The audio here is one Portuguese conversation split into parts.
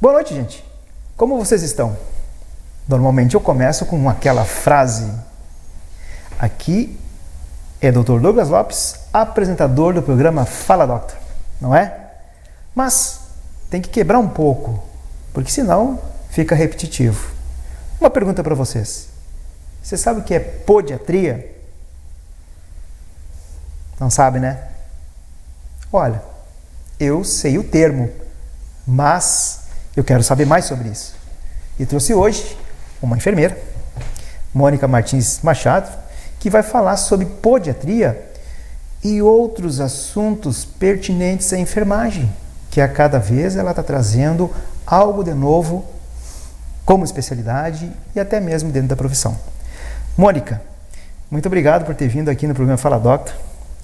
Boa noite, gente. Como vocês estão? Normalmente eu começo com aquela frase. Aqui é Dr. Douglas Lopes, apresentador do programa Fala Doctor, não é? Mas tem que quebrar um pouco, porque senão fica repetitivo. Uma pergunta para vocês. Você sabe o que é podiatria? Não sabe, né? Olha, eu sei o termo, mas eu quero saber mais sobre isso. E trouxe hoje uma enfermeira, Mônica Martins Machado, que vai falar sobre podiatria e outros assuntos pertinentes à enfermagem, que a cada vez ela está trazendo algo de novo como especialidade e até mesmo dentro da profissão. Mônica, muito obrigado por ter vindo aqui no programa Fala Doctor.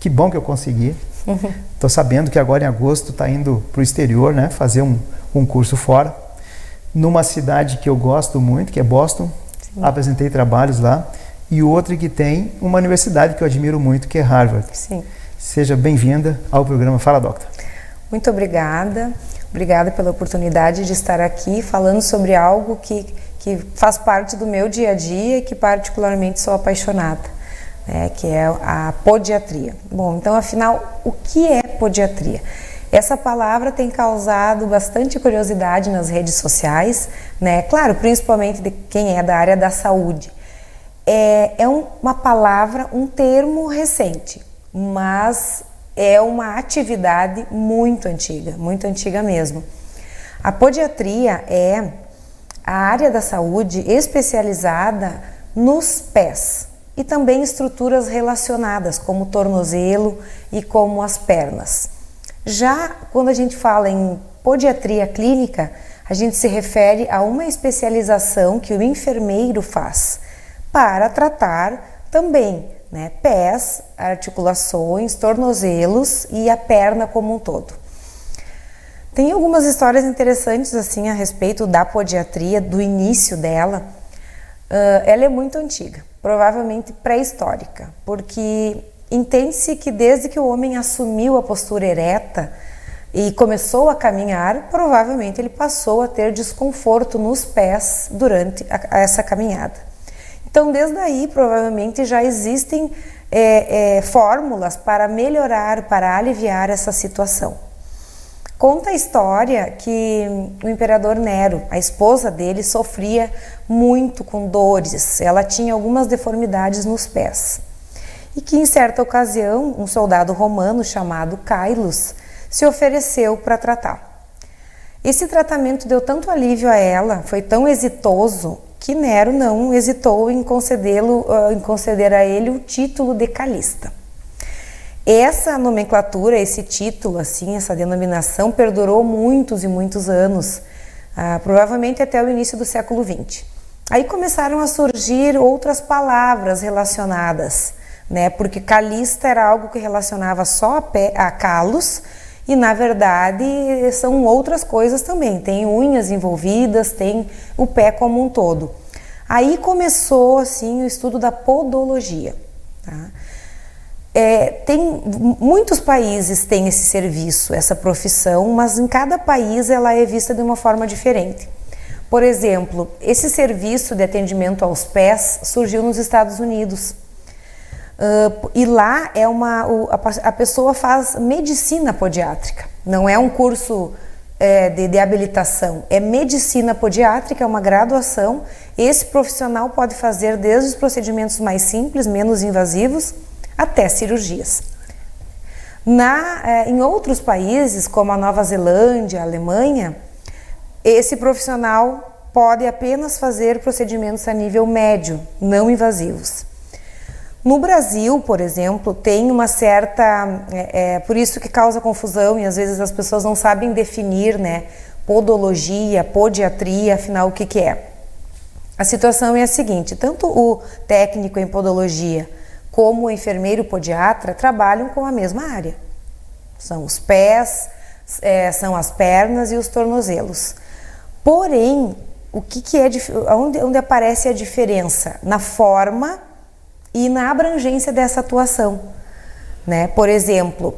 Que bom que eu consegui. Estou sabendo que agora em agosto está indo para o exterior, né, fazer um curso fora, numa cidade que eu gosto muito, que é Boston. Sim. Apresentei trabalhos lá. E outra que tem uma universidade que eu admiro muito, que é Harvard. Sim. Seja bem-vinda ao programa Fala Doctor. Muito obrigada. Obrigada pela oportunidade de estar aqui falando sobre algo que faz parte do meu dia a dia e que particularmente sou apaixonada. Que é a podiatria. Bom, então afinal, o que é podiatria? Essa palavra tem causado bastante curiosidade nas redes sociais, né? Claro, principalmente de quem é da área da saúde. Uma palavra, um termo recente, mas é uma atividade muito antiga mesmo. A podiatria é a área da saúde especializada nos pés e também estruturas relacionadas, como o tornozelo e como as pernas. Já quando a gente fala em podiatria clínica, a gente se refere a uma especialização que o enfermeiro faz para tratar também, né, pés, articulações, tornozelos e a perna como um todo. Tem algumas histórias interessantes assim a respeito da podiatria, do início dela. Ela é muito antiga, provavelmente pré-histórica, porque entende-se que desde que o homem assumiu a postura ereta e começou a caminhar, provavelmente ele passou a ter desconforto nos pés durante essa caminhada. Então, desde aí, provavelmente já existem fórmulas para melhorar, para aliviar essa situação. Conta a história que o imperador Nero, a esposa dele, sofria muito com dores. Ela tinha algumas deformidades nos pés. E que em certa ocasião, um soldado romano chamado Cailus se ofereceu para tratar. Esse tratamento deu tanto alívio a ela, foi tão exitoso, que Nero não hesitou em conceder a ele o título de Calista. Essa nomenclatura, esse título, assim, essa denominação perdurou muitos e muitos anos, provavelmente até o início do século XX. Aí começaram a surgir outras palavras relacionadas, né? Porque Calista era algo que relacionava só a calos e, na verdade, são outras coisas também. Tem unhas envolvidas, tem o pé como um todo. Aí começou, assim, o estudo da podologia, tá? Muitos países têm esse serviço, essa profissão, mas em cada país ela é vista de uma forma diferente. Por exemplo, esse serviço de atendimento aos pés surgiu nos Estados Unidos. E lá a pessoa faz medicina podiátrica, não é um curso de habilitação, é medicina podiátrica, é uma graduação. Esse profissional pode fazer desde os procedimentos mais simples, menos invasivos, até cirurgias. Em outros países, como a Nova Zelândia, a Alemanha, esse profissional pode apenas fazer procedimentos a nível médio, não invasivos. No Brasil, por exemplo, tem uma certa... por isso que causa confusão e às vezes as pessoas não sabem definir, né, podologia, podiatria, afinal o que é. A situação é a seguinte, tanto o técnico em podologia como o enfermeiro podiatra trabalham com a mesma área. São os pés, são as pernas e os tornozelos. Porém, onde aparece a diferença? Na forma e na abrangência dessa atuação, né? Por exemplo,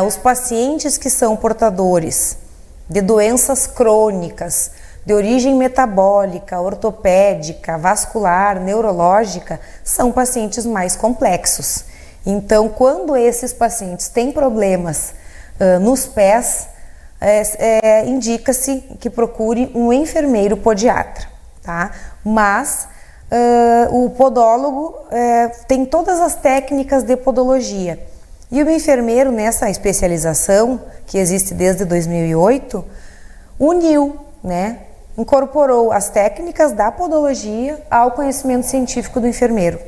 os pacientes que são portadores de doenças crônicas, de origem metabólica, ortopédica, vascular, neurológica, são pacientes mais complexos. Então, quando esses pacientes têm problemas nos pés, indica-se que procure um enfermeiro podiatra, tá? Mas o podólogo tem todas as técnicas de podologia. E o enfermeiro, nessa especialização, que existe desde 2008, uniu, né? Incorporou as técnicas da podologia ao conhecimento científico do enfermeiro.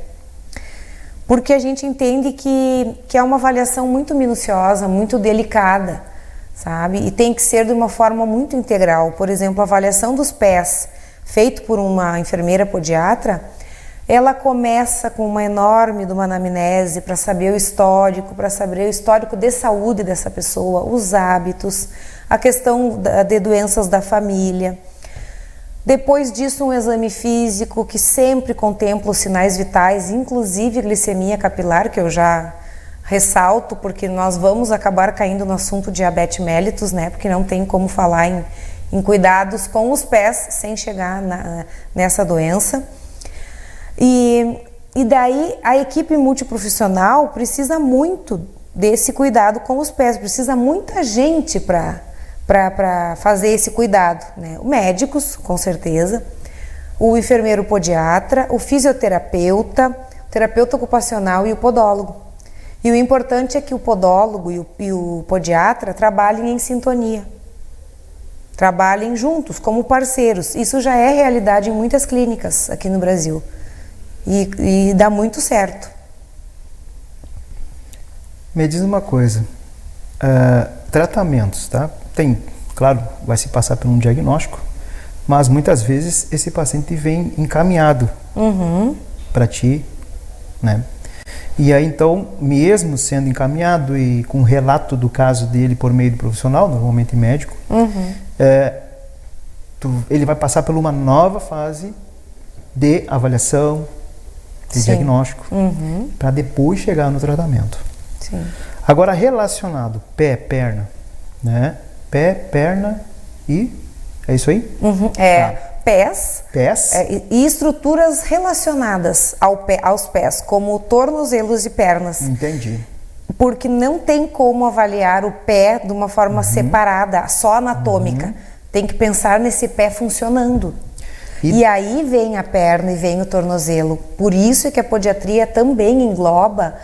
Porque a gente entende que é uma avaliação muito minuciosa, muito delicada, sabe? E tem que ser de uma forma muito integral. Por exemplo, a avaliação dos pés, feito por uma enfermeira podiatra, ela começa com uma enorme de uma anamnese para saber o histórico de saúde dessa pessoa, os hábitos, a questão de doenças da família. Depois disso, um exame físico que sempre contempla os sinais vitais, inclusive glicemia capilar, que eu já ressalto, porque nós vamos acabar caindo no assunto diabetes mellitus, né? Porque não tem como falar em cuidados com os pés sem chegar nessa doença. E daí a equipe multiprofissional precisa muito desse cuidado com os pés, precisa muita gente para fazer esse cuidado, né? Médicos, com certeza, o enfermeiro podiatra, o fisioterapeuta, o terapeuta ocupacional e o podólogo. E o importante é que o podólogo e o podiatra trabalhem em sintonia, trabalhem juntos, como parceiros. Isso já é realidade em muitas clínicas aqui no Brasil e dá muito certo. Me diz uma coisa, tratamentos, tá? Tem, claro, vai se passar por um diagnóstico, mas muitas vezes esse paciente vem encaminhado para ti, né? E aí então, mesmo sendo encaminhado e com relato do caso dele por meio do profissional, normalmente médico, ele vai passar por uma nova fase de avaliação, de diagnóstico, para depois chegar no tratamento. Sim. Agora, relacionado pé, perna, né? Pé, perna e... é isso aí? Pés e estruturas relacionadas aos pés, como tornozelos e pernas. Entendi. Porque não tem como avaliar o pé de uma forma separada, só anatômica. Tem que pensar nesse pé funcionando. E aí vem a perna e vem o tornozelo. Por isso é que a podiatria também engloba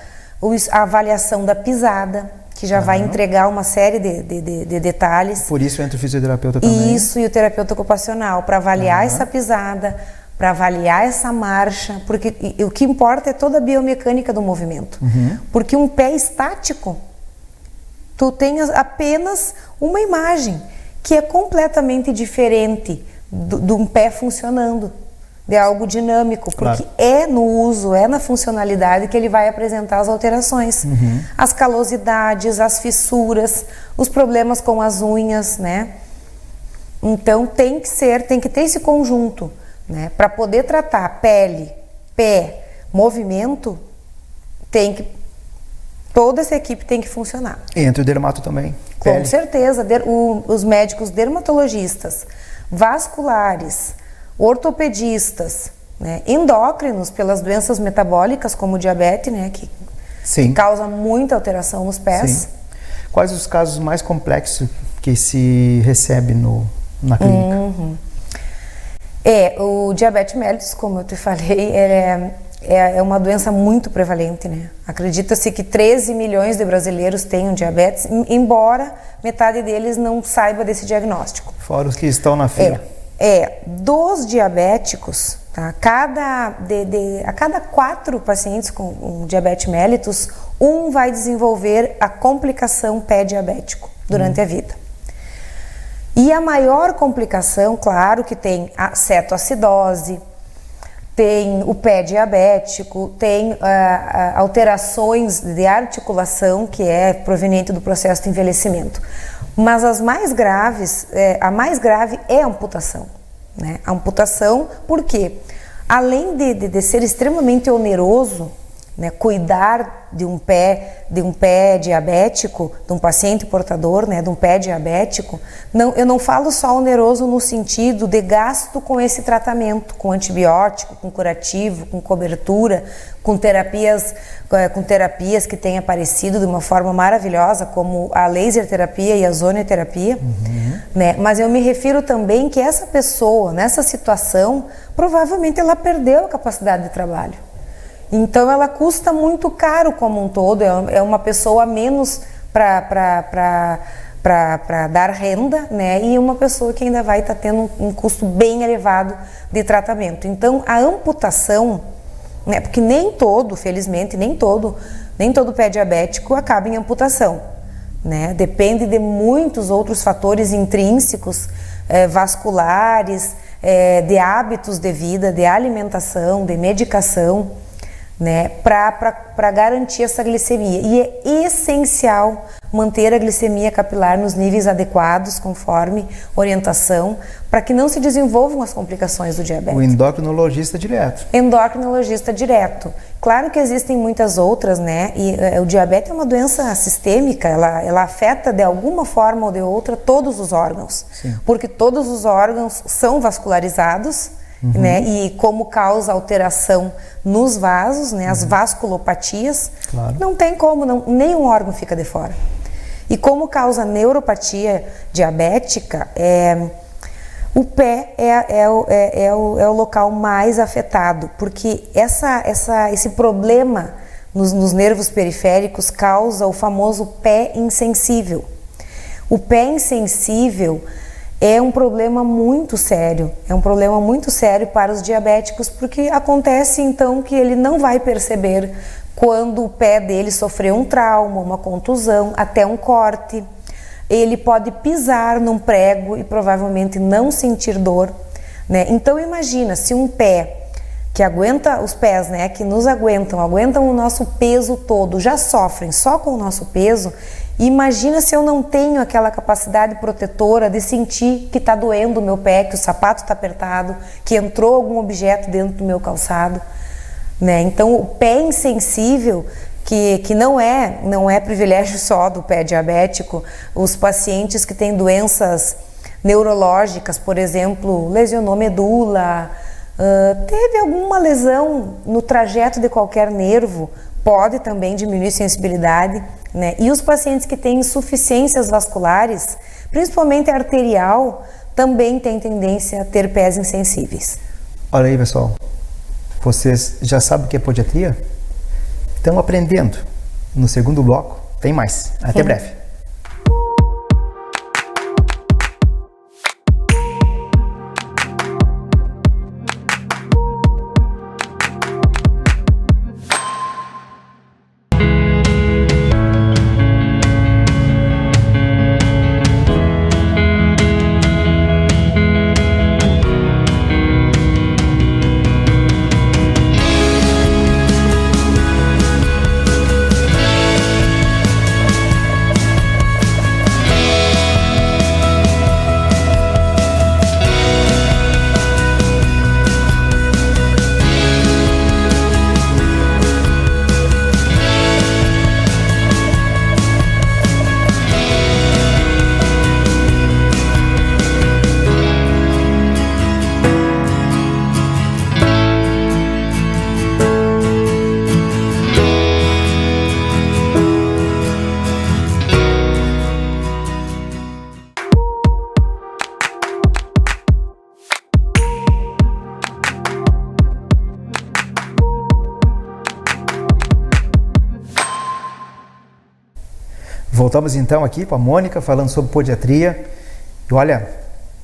a avaliação da pisada, que já vai entregar uma série de detalhes. Por isso entra o fisioterapeuta também. Isso, e o terapeuta ocupacional, para avaliar essa pisada, para avaliar essa marcha, porque o que importa é toda a biomecânica do movimento. Porque um pé estático, tu tem apenas uma imagem, que é completamente diferente de um pé funcionando, de algo dinâmico, porque é no uso, é na funcionalidade que ele vai apresentar as alterações, as calosidades, as fissuras, os problemas com as unhas, né? Então tem que ter esse conjunto, né? Para poder tratar pele, pé, movimento, toda essa equipe tem que funcionar. Entra o dermato também. Com pele. certeza, os médicos dermatologistas, vasculares, ortopedistas, né, endócrinos pelas doenças metabólicas como o diabetes, né, que causa muita alteração nos pés. Sim. Quais os casos mais complexos que se recebe na clínica? O diabetes mellitus, como eu te falei, é uma doença muito prevalente, né? Acredita-se que 13 milhões de brasileiros tenham diabetes, embora metade deles não saiba desse diagnóstico. Fora os que estão na fila. Dos diabéticos, tá? A cada 4 pacientes com diabetes mellitus, um vai desenvolver a complicação pé diabético durante a vida. E a maior complicação, claro que tem a cetoacidose, tem o pé diabético, tem alterações de articulação, que é proveniente do processo de envelhecimento. Mas as mais graves, a mais grave é a amputação, né? A amputação, porque além de ser extremamente oneroso, né, cuidar de um pé diabético, de um paciente portador, né, de um pé diabético, eu não falo só oneroso no sentido de gasto com esse tratamento, com antibiótico, com curativo, com cobertura, com terapias que têm aparecido de uma forma maravilhosa, como a laser terapia e a zoneterapia, né, mas eu me refiro também que essa pessoa, nessa situação, provavelmente ela perdeu a capacidade de trabalho. Então ela custa muito caro como um todo, é uma pessoa a menos para dar renda, né? E uma pessoa que ainda vai estar tendo um custo bem elevado de tratamento. Então a amputação, né? Porque felizmente, nem todo pé diabético acaba em amputação, né? Depende de muitos outros fatores intrínsecos, vasculares, de hábitos de vida, de alimentação, de medicação, né, para garantir essa glicemia. E é essencial manter a glicemia capilar nos níveis adequados, conforme orientação, para que não se desenvolvam as complicações do diabetes. O endocrinologista direto. Endocrinologista direto. Claro que existem muitas outras, né? E o diabetes é uma doença sistêmica, ela afeta de alguma forma ou de outra todos os órgãos. Sim. Porque todos os órgãos são vascularizados, né? E como causa alteração nos vasos, né? As vasculopatias, claro. Não tem como, nenhum órgão fica de fora. E como causa neuropatia diabética, o pé é o local mais afetado, porque esse problema nos nervos periféricos causa o famoso pé insensível. O pé insensível é um problema muito sério, para os diabéticos, porque acontece então que ele não vai perceber quando o pé dele sofreu um trauma, uma contusão, até um corte. Ele pode pisar num prego e provavelmente não sentir dor, né? Então imagina, se um pé que aguenta, os pés, né, que nos aguentam o nosso peso todo, já sofrem só com o nosso peso, imagina se eu não tenho aquela capacidade protetora de sentir que está doendo o meu pé, que o sapato está apertado, que entrou algum objeto dentro do meu calçado, né? Então o pé insensível, que não é privilégio só do pé diabético, os pacientes que têm doenças neurológicas, por exemplo, lesionou medula, teve alguma lesão no trajeto de qualquer nervo, pode também diminuir sensibilidade, né? E os pacientes que têm insuficiências vasculares, principalmente arterial, também têm tendência a ter pés insensíveis. Olha aí, pessoal, vocês já sabem o que é podiatria? Estão aprendendo. No segundo bloco tem mais. Até breve. Voltamos então aqui com a Mônica falando sobre podiatria. E olha,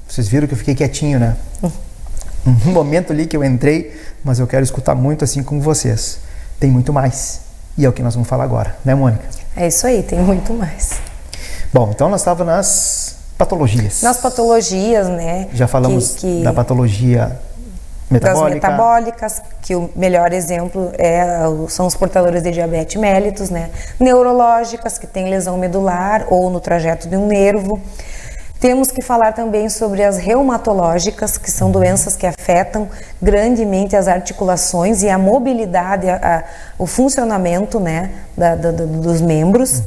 vocês viram que eu fiquei quietinho, né? Um momento ali que eu entrei, mas eu quero escutar muito assim como vocês. Tem muito mais. E é o que nós vamos falar agora, né, Mônica? É isso aí, tem muito mais. Bom, então nós estávamos nas patologias. Nas patologias, né? Já falamos da patologia metabólica. Das metabólicas, que o melhor exemplo são os portadores de diabetes mellitus, né? Neurológicas, que tem lesão medular ou no trajeto de um nervo. Temos que falar também sobre as reumatológicas, que são doenças que afetam grandemente as articulações e a mobilidade, o funcionamento, né, dos membros.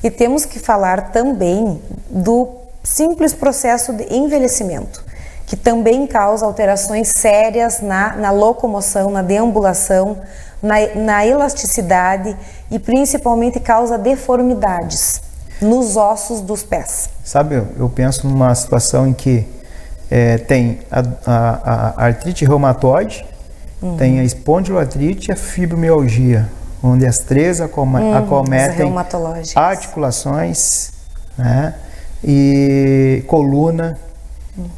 E temos que falar também do simples processo de envelhecimento, que também causa alterações sérias na locomoção, na deambulação, na elasticidade e principalmente causa deformidades nos ossos dos pés. Sabe, eu penso numa situação em que tem a artrite reumatoide, tem a espondiloartrite e a fibromialgia, onde as três acometem articulações, né, e coluna,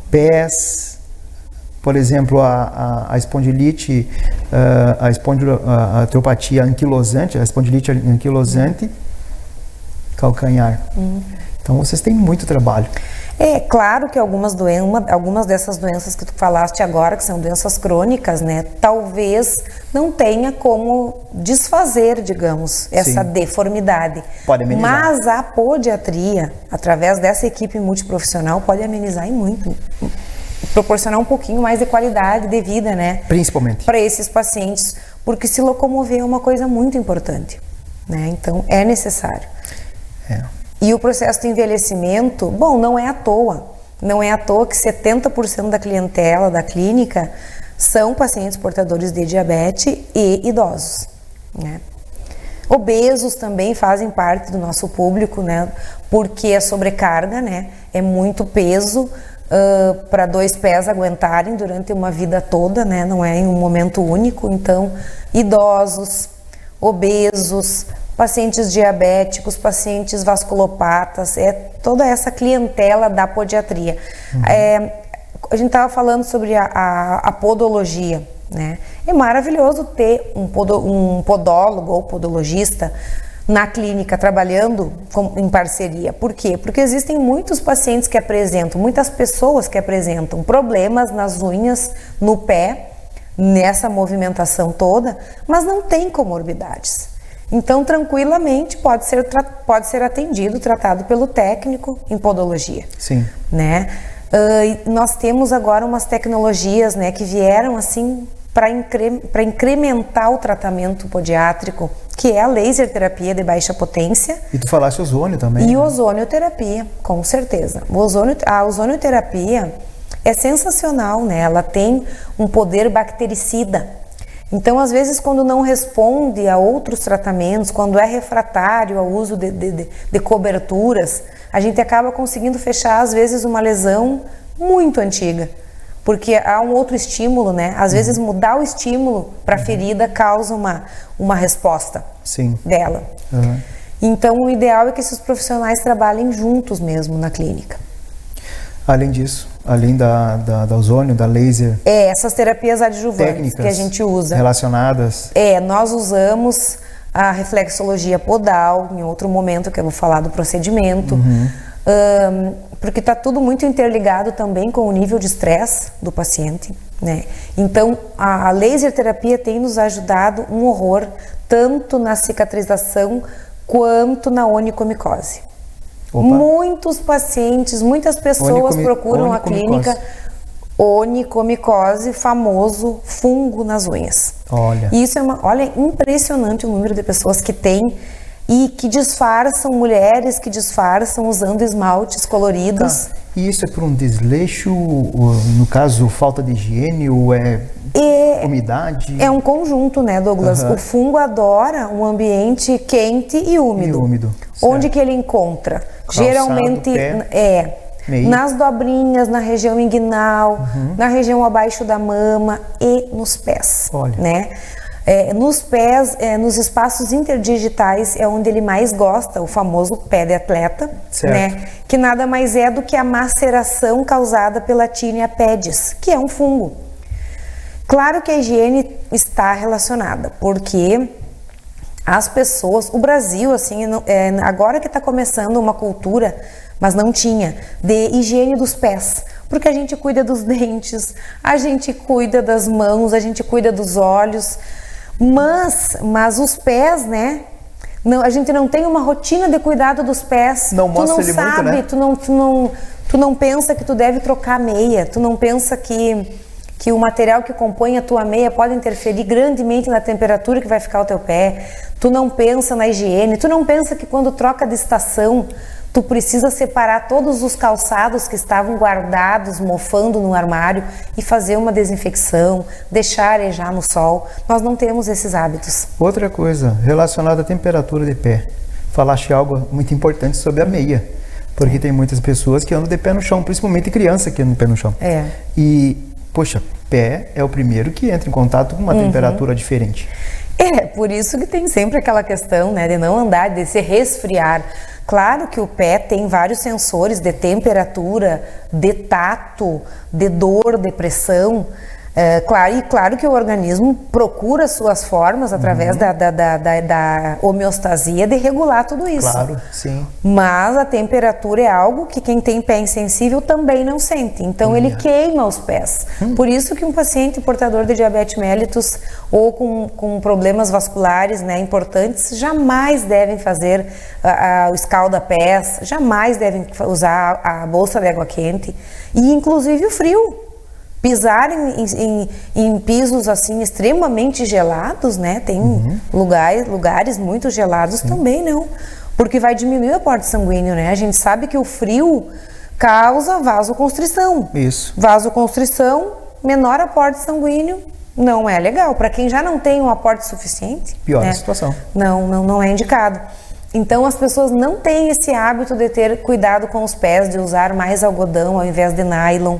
pés. Por exemplo, a espondilite, a artropatia anquilosante, a espondilite anquilosante, calcanhar. Então vocês têm muito trabalho. É claro que algumas dessas doenças que tu falaste agora, que são doenças crônicas, né, talvez não tenha como desfazer, digamos, essa deformidade. Pode amenizar. Mas a podiatria, através dessa equipe multiprofissional, pode amenizar e muito, proporcionar um pouquinho mais de qualidade de vida, né? Principalmente para esses pacientes, porque se locomover é uma coisa muito importante, né? Então é necessário. E o processo de envelhecimento, bom, não é à toa que 70% da clientela da clínica são pacientes portadores de diabetes e idosos, né? Obesos também fazem parte do nosso público, né? Porque a sobrecarga, né, é muito peso para dois pés aguentarem durante uma vida toda, né? Não é em um momento único. Então, idosos, obesos, pacientes diabéticos, pacientes vasculopatas, toda essa clientela da podiatria. A gente estava falando sobre a podologia, né? É maravilhoso ter um podólogo ou podologista na clínica trabalhando em parceria. Por quê? Porque existem muitos pacientes que apresentam, muitas pessoas que apresentam problemas nas unhas, no pé, nessa movimentação toda, mas não tem comorbidades. Então, tranquilamente, pode ser atendido, tratado pelo técnico em podologia. Sim. Né? Nós temos agora umas tecnologias, né, que vieram assim para incrementar o tratamento podiátrico, que é a laser terapia de baixa potência. E tu falaste ozônio também. E ozonioterapia, com certeza. A ozonioterapia é sensacional, né? Ela tem um poder bactericida. Então, às vezes, quando não responde a outros tratamentos, quando é refratário ao uso de coberturas, a gente acaba conseguindo fechar, às vezes, uma lesão muito antiga. Porque há um outro estímulo, né? Às vezes, mudar o estímulo para a ferida causa uma resposta dela. Então, o ideal é que esses profissionais trabalhem juntos mesmo na clínica. Além disso, além da ozônio, da laser... essas terapias adjuvantes técnicas que a gente usa. Relacionadas... nós usamos a reflexologia podal, em outro momento que eu vou falar do procedimento, porque está tudo muito interligado também com o nível de estresse do paciente, né? Então, a laser terapia tem nos ajudado um horror, tanto na cicatrização quanto na onicomicose. Opa. Muitos pacientes, muitas pessoas procuram a clínica onicomicose, famoso fungo nas unhas. Olha. E isso é impressionante o número de pessoas que tem e que disfarçam, mulheres que disfarçam usando esmaltes coloridos. Tá. E isso é por um desleixo, no caso, falta de higiene ou umidade? É um conjunto, né, Douglas? O fungo adora um ambiente quente e úmido. Onde que ele encontra? Calçado, geralmente nas dobrinhas, na região inguinal, na região abaixo da mama e nos pés. Olha. Né? Nos pés, nos espaços interdigitais é onde ele mais gosta, o famoso pé de atleta, né? Que nada mais é do que a maceração causada pela Tinea pedis, que é um fungo. Claro que a higiene está relacionada, porque as pessoas, o Brasil, assim, agora que está começando uma cultura, mas não tinha, de higiene dos pés, porque a gente cuida dos dentes, a gente cuida das mãos, a gente cuida dos olhos, mas os pés, né? Não, a gente não tem uma rotina de cuidado dos pés. Não mostra ele muito, né? Tu não pensa que tu deve trocar a meia, tu não pensa que o material que compõe a tua meia pode interferir grandemente na temperatura que vai ficar o teu pé, tu não pensa na higiene, tu não pensa que quando troca de estação, tu precisa separar todos os calçados que estavam guardados, mofando no armário e fazer uma desinfecção, deixar arejar no sol. Nós não temos esses hábitos. Outra coisa, relacionada à temperatura de pé. Falaste algo muito importante sobre a meia. Porque tem muitas pessoas que andam de pé no chão, principalmente criança que anda de pé no chão. E, poxa, pé é o primeiro que entra em contato com uma temperatura diferente. Por isso que tem sempre aquela questão, né, de não andar, de se resfriar. Claro que o pé tem vários sensores de temperatura, de tato, de dor, de pressão. Claro que o organismo procura suas formas através da homeostasia de regular tudo isso. Claro, sim. Mas a temperatura é algo que quem tem pé insensível também não sente. Então ele queima os pés. Por isso que um paciente portador de diabetes mellitus ou com problemas vasculares, né, importantes, jamais devem fazer o escalda-pés, jamais devem usar a bolsa de água quente e inclusive o frio. Pisar em pisos assim extremamente gelados, né? Tem lugares muito gelados também não, porque vai diminuir o aporte sanguíneo, né? A gente sabe que o frio causa vasoconstrição. Isso. Vasoconstrição, menor aporte sanguíneo, não é legal. Para quem já não tem um aporte suficiente, pior né? a situação. Não é indicado. Então as pessoas não têm esse hábito de ter cuidado com os pés, de usar mais algodão ao invés de nylon,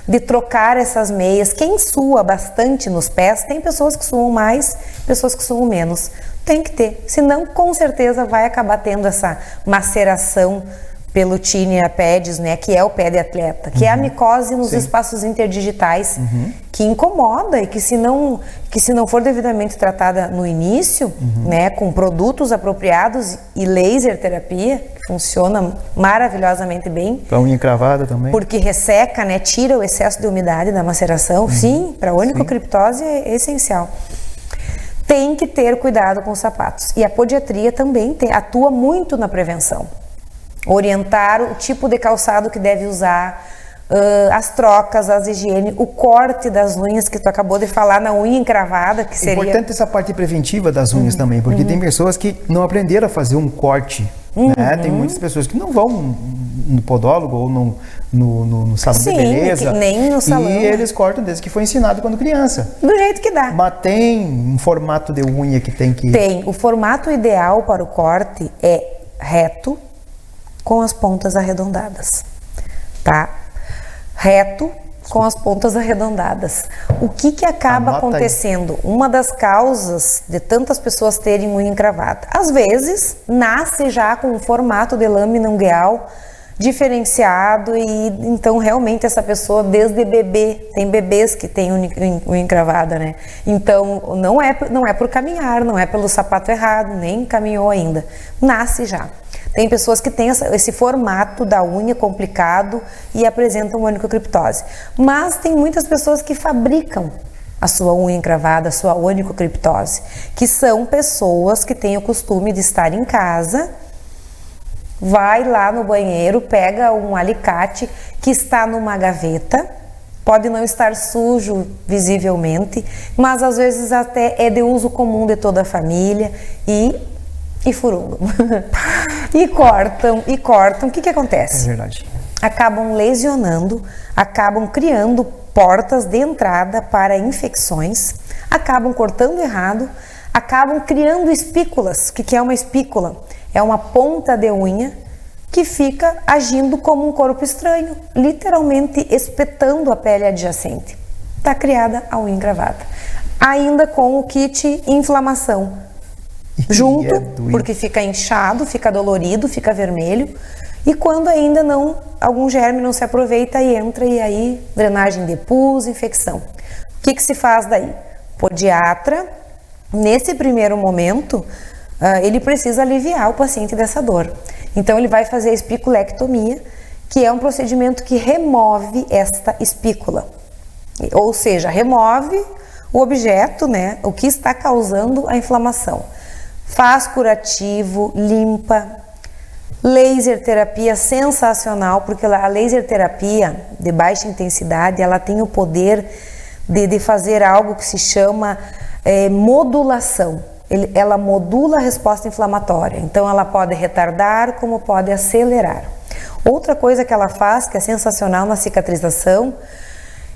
de trocar essas meias. Quem sua bastante nos pés, tem pessoas que suam mais, pessoas que suam menos. Tem que ter, senão com certeza vai acabar tendo essa maceração pelo tinea pedis, né, que é o pé de atleta, que é a micose nos espaços interdigitais, que incomoda e que se não for devidamente tratada no início, né, com produtos apropriados e laser terapia, que funciona maravilhosamente bem. A unha encravada também. Porque resseca, né, tira o excesso de umidade da maceração. Sim, para a onicocriptose é essencial. Tem que ter cuidado com os sapatos. E a podiatria também atua muito na prevenção. Orientar o tipo de calçado que deve usar, as trocas, as higiene, o corte das unhas, que tu acabou de falar na unha encravada, que seria... Importante essa parte preventiva das unhas também, porque tem pessoas que não aprenderam a fazer um corte, né? Tem muitas pessoas que não vão no podólogo ou no salão de beleza. Nem no salão. E eles cortam desde que foi ensinado quando criança. Do jeito que dá. Mas tem um formato de unha que tem que... Tem. O formato ideal para o corte é reto, com as pontas arredondadas, tá? Reto com as pontas arredondadas. O que acaba acontecendo? Uma das causas de tantas pessoas terem unha encravada, às vezes nasce já com um formato de lâmina ungueal diferenciado e então realmente essa pessoa desde bebê, tem bebês que têm unha encravada, né? Então não é por caminhar, não é pelo sapato errado, nem caminhou ainda, nasce já. Tem pessoas que têm esse formato da unha complicado e apresentam onicocriptose. Mas tem muitas pessoas que fabricam a sua unha encravada, a sua onicocriptose, que são pessoas que têm o costume de estar em casa, vai lá no banheiro, pega um alicate que está numa gaveta, pode não estar sujo visivelmente, mas às vezes até é de uso comum de toda a família e furungam. E cortam. O que acontece? É verdade. Acabam lesionando, acabam criando portas de entrada para infecções, acabam cortando errado, acabam criando espículas. O que é uma espícula? É uma ponta de unha que fica agindo como um corpo estranho, literalmente espetando a pele adjacente. Está criada a unha encravada. Ainda com o kit inflamação. Junto, porque fica inchado, fica dolorido, fica vermelho. E quando ainda algum germe não se aproveita e entra, e aí drenagem de pus, infecção. O que se faz daí? Podiatra, nesse primeiro momento, ele precisa aliviar o paciente dessa dor. Então ele vai fazer a espiculectomia, que é um procedimento que remove esta espícula. Ou seja, remove o objeto, né, o que está causando a inflamação. Faz curativo, limpa, Laser terapia sensacional, porque a laser terapia de baixa intensidade, ela tem o poder de fazer algo que se chama modulação. Ela modula a resposta inflamatória, então ela pode retardar como pode acelerar. Outra coisa que ela faz, que é sensacional na cicatrização,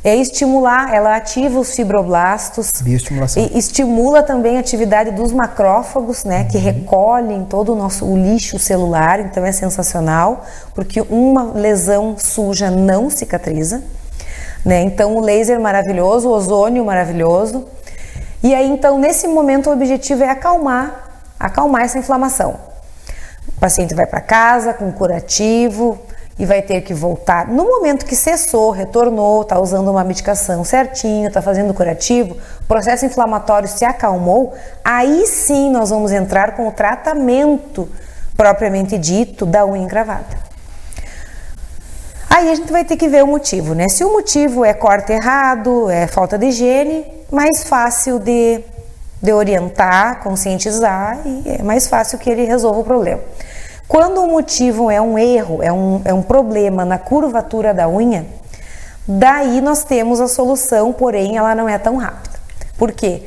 é estimular, ela ativa os fibroblastos, e estimula também a atividade dos macrófagos, né, que recolhem todo o lixo celular, então é sensacional, porque uma lesão suja não cicatriza, né, então o laser maravilhoso, o ozônio maravilhoso, e aí então nesse momento o objetivo é acalmar essa inflamação. O paciente vai para casa com curativo, e vai ter que voltar. No momento que cessou, retornou, está usando uma medicação certinho, está fazendo curativo, o processo inflamatório se acalmou, aí sim nós vamos entrar com o tratamento propriamente dito da unha encravada. Aí a gente vai ter que ver o motivo, né? Se o motivo é corte errado, é falta de higiene, mais fácil de orientar, conscientizar e é mais fácil que ele resolva o problema. Quando o motivo é um erro, é um problema na curvatura da unha, daí nós temos a solução, porém ela não é tão rápida. Por quê?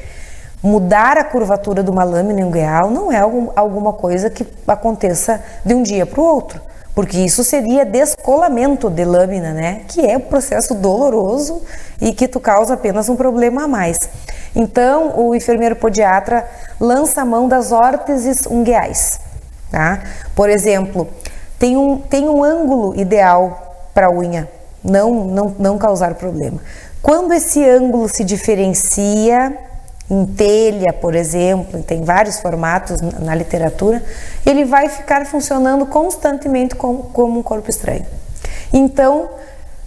Mudar a curvatura de uma lâmina ungueal não é alguma coisa que aconteça de um dia para o outro, porque isso seria descolamento de lâmina, né? Que é um processo doloroso e que tu causa apenas um problema a mais. Então, o enfermeiro podiatra lança a mão das órteses ungueais. Tá? Por exemplo, tem um ângulo ideal para a unha não causar problema. Quando esse ângulo se diferencia em telha, por exemplo, tem vários formatos na literatura, ele vai ficar funcionando constantemente como um corpo estranho. Então,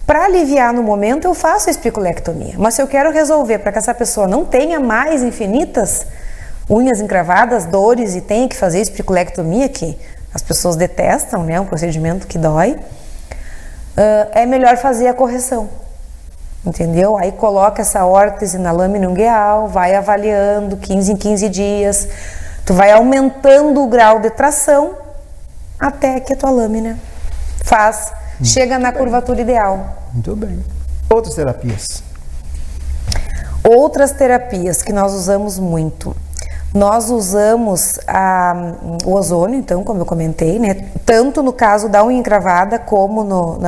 para aliviar no momento, eu faço a espiculectomia. Mas se eu quero resolver para que essa pessoa não tenha mais infinitas unhas encravadas, dores e tenha que fazer espiculectomia, que as pessoas detestam, né, um procedimento que dói, é melhor fazer a correção, entendeu? Aí coloca essa órtese na lâmina ungueal, vai avaliando 15 em 15 dias, tu vai aumentando o grau de tração até que a tua lâmina chega na curvatura ideal. Muito bem. Outras terapias? Outras terapias que nós usamos muito. Nós usamos o ozônio, então, como eu comentei, né? Tanto no caso da unha encravada como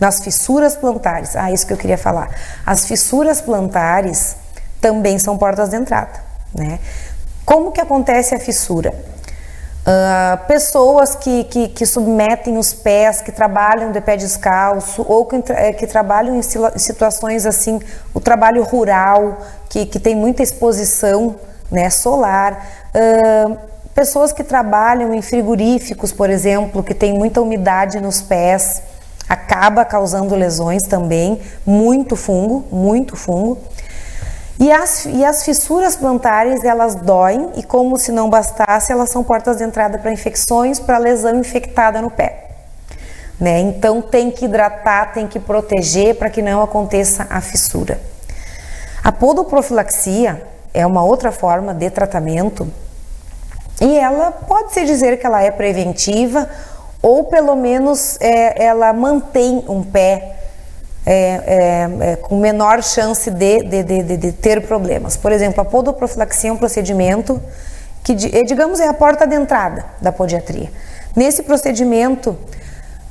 nas fissuras plantares. Isso que eu queria falar. As fissuras plantares também são portas de entrada, né? Como que acontece a fissura? Pessoas que submetem os pés, que trabalham de pé descalço ou que trabalham em situações assim, o trabalho rural, que tem muita exposição, né, solar, pessoas que trabalham em frigoríficos, por exemplo, que tem muita umidade nos pés, acaba causando lesões também, muito fungo. E as fissuras plantares, elas doem e, como se não bastasse, elas são portas de entrada para infecções, para lesão infectada no pé, né? Então tem que hidratar, tem que proteger para que não aconteça a fissura. A podoprofilaxia é uma outra forma de tratamento e ela pode-se dizer que ela é preventiva ou pelo menos ela mantém um pé com menor chance de ter problemas. Por exemplo, a podoprofilaxia é um procedimento que, digamos, é a porta de entrada da podiatria. Nesse procedimento,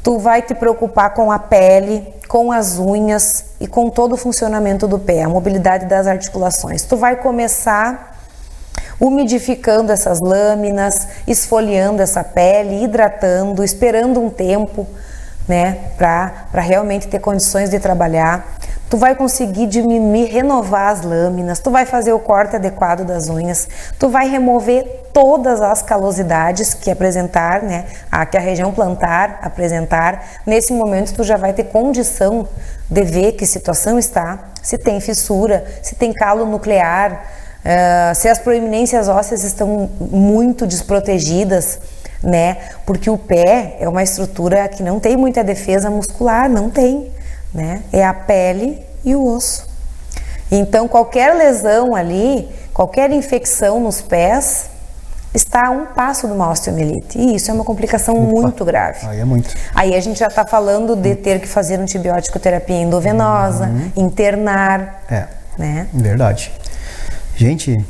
tu vai te preocupar com a pele, com as unhas e com todo o funcionamento do pé, a mobilidade das articulações. Tu vai começar umidificando essas lâminas, esfoliando essa pele, hidratando, esperando um tempo, né, para realmente ter condições de trabalhar. Tu vai conseguir diminuir, renovar as lâminas, tu vai fazer o corte adequado das unhas, tu vai remover todas as calosidades que apresentar, né, que a região plantar apresentar. Nesse momento tu já vai ter condição de ver que situação está, se tem fissura, se tem calo nuclear, se as proeminências ósseas estão muito desprotegidas, né? Porque o pé é uma estrutura que não tem muita defesa muscular, não tem, né? É a pele e o osso. Então, qualquer lesão ali, qualquer infecção nos pés, está a um passo de uma osteomielite. E isso é uma complicação muito grave. Aí é muito. Aí a gente já está falando de ter que fazer antibiótico terapia endovenosa, internar. Né? Verdade. Gente,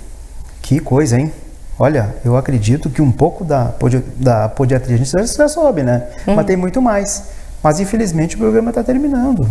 que coisa, hein? Olha, eu acredito que um pouco da podiatria a gente já soube, né? Mas tem muito mais. Mas infelizmente o programa está terminando.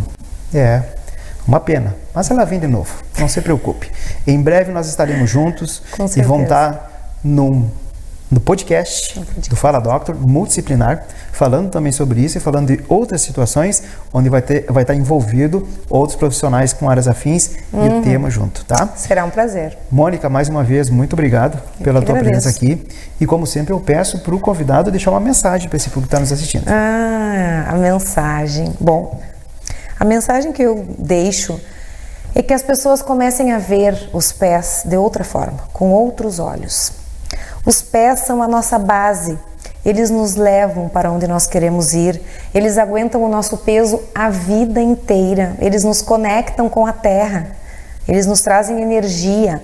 Uma pena. Mas ela vem de novo. Não se preocupe. Em breve nós estaremos juntos e vamos estar no podcast do Fala Doctor, multidisciplinar, falando também sobre isso e falando de outras situações onde vai estar envolvido outros profissionais com áreas afins e o tema junto, tá? Será um prazer. Mônica, mais uma vez, muito obrigado pela tua presença aqui. E como sempre, eu peço para o convidado deixar uma mensagem para esse público que está nos assistindo. A mensagem. Bom, a mensagem que eu deixo é que as pessoas comecem a ver os pés de outra forma, com outros olhos. Os pés são a nossa base, eles nos levam para onde nós queremos ir, eles aguentam o nosso peso a vida inteira, eles nos conectam com a terra, eles nos trazem energia.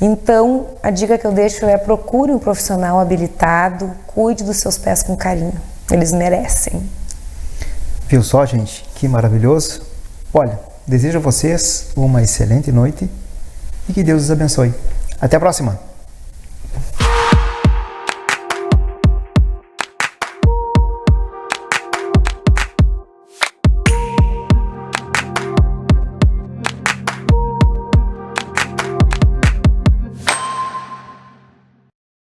Então, a dica que eu deixo é: procure um profissional habilitado, cuide dos seus pés com carinho, eles merecem. Viu só, gente? Que maravilhoso. Olha, desejo a vocês uma excelente noite e que Deus os abençoe. Até a próxima!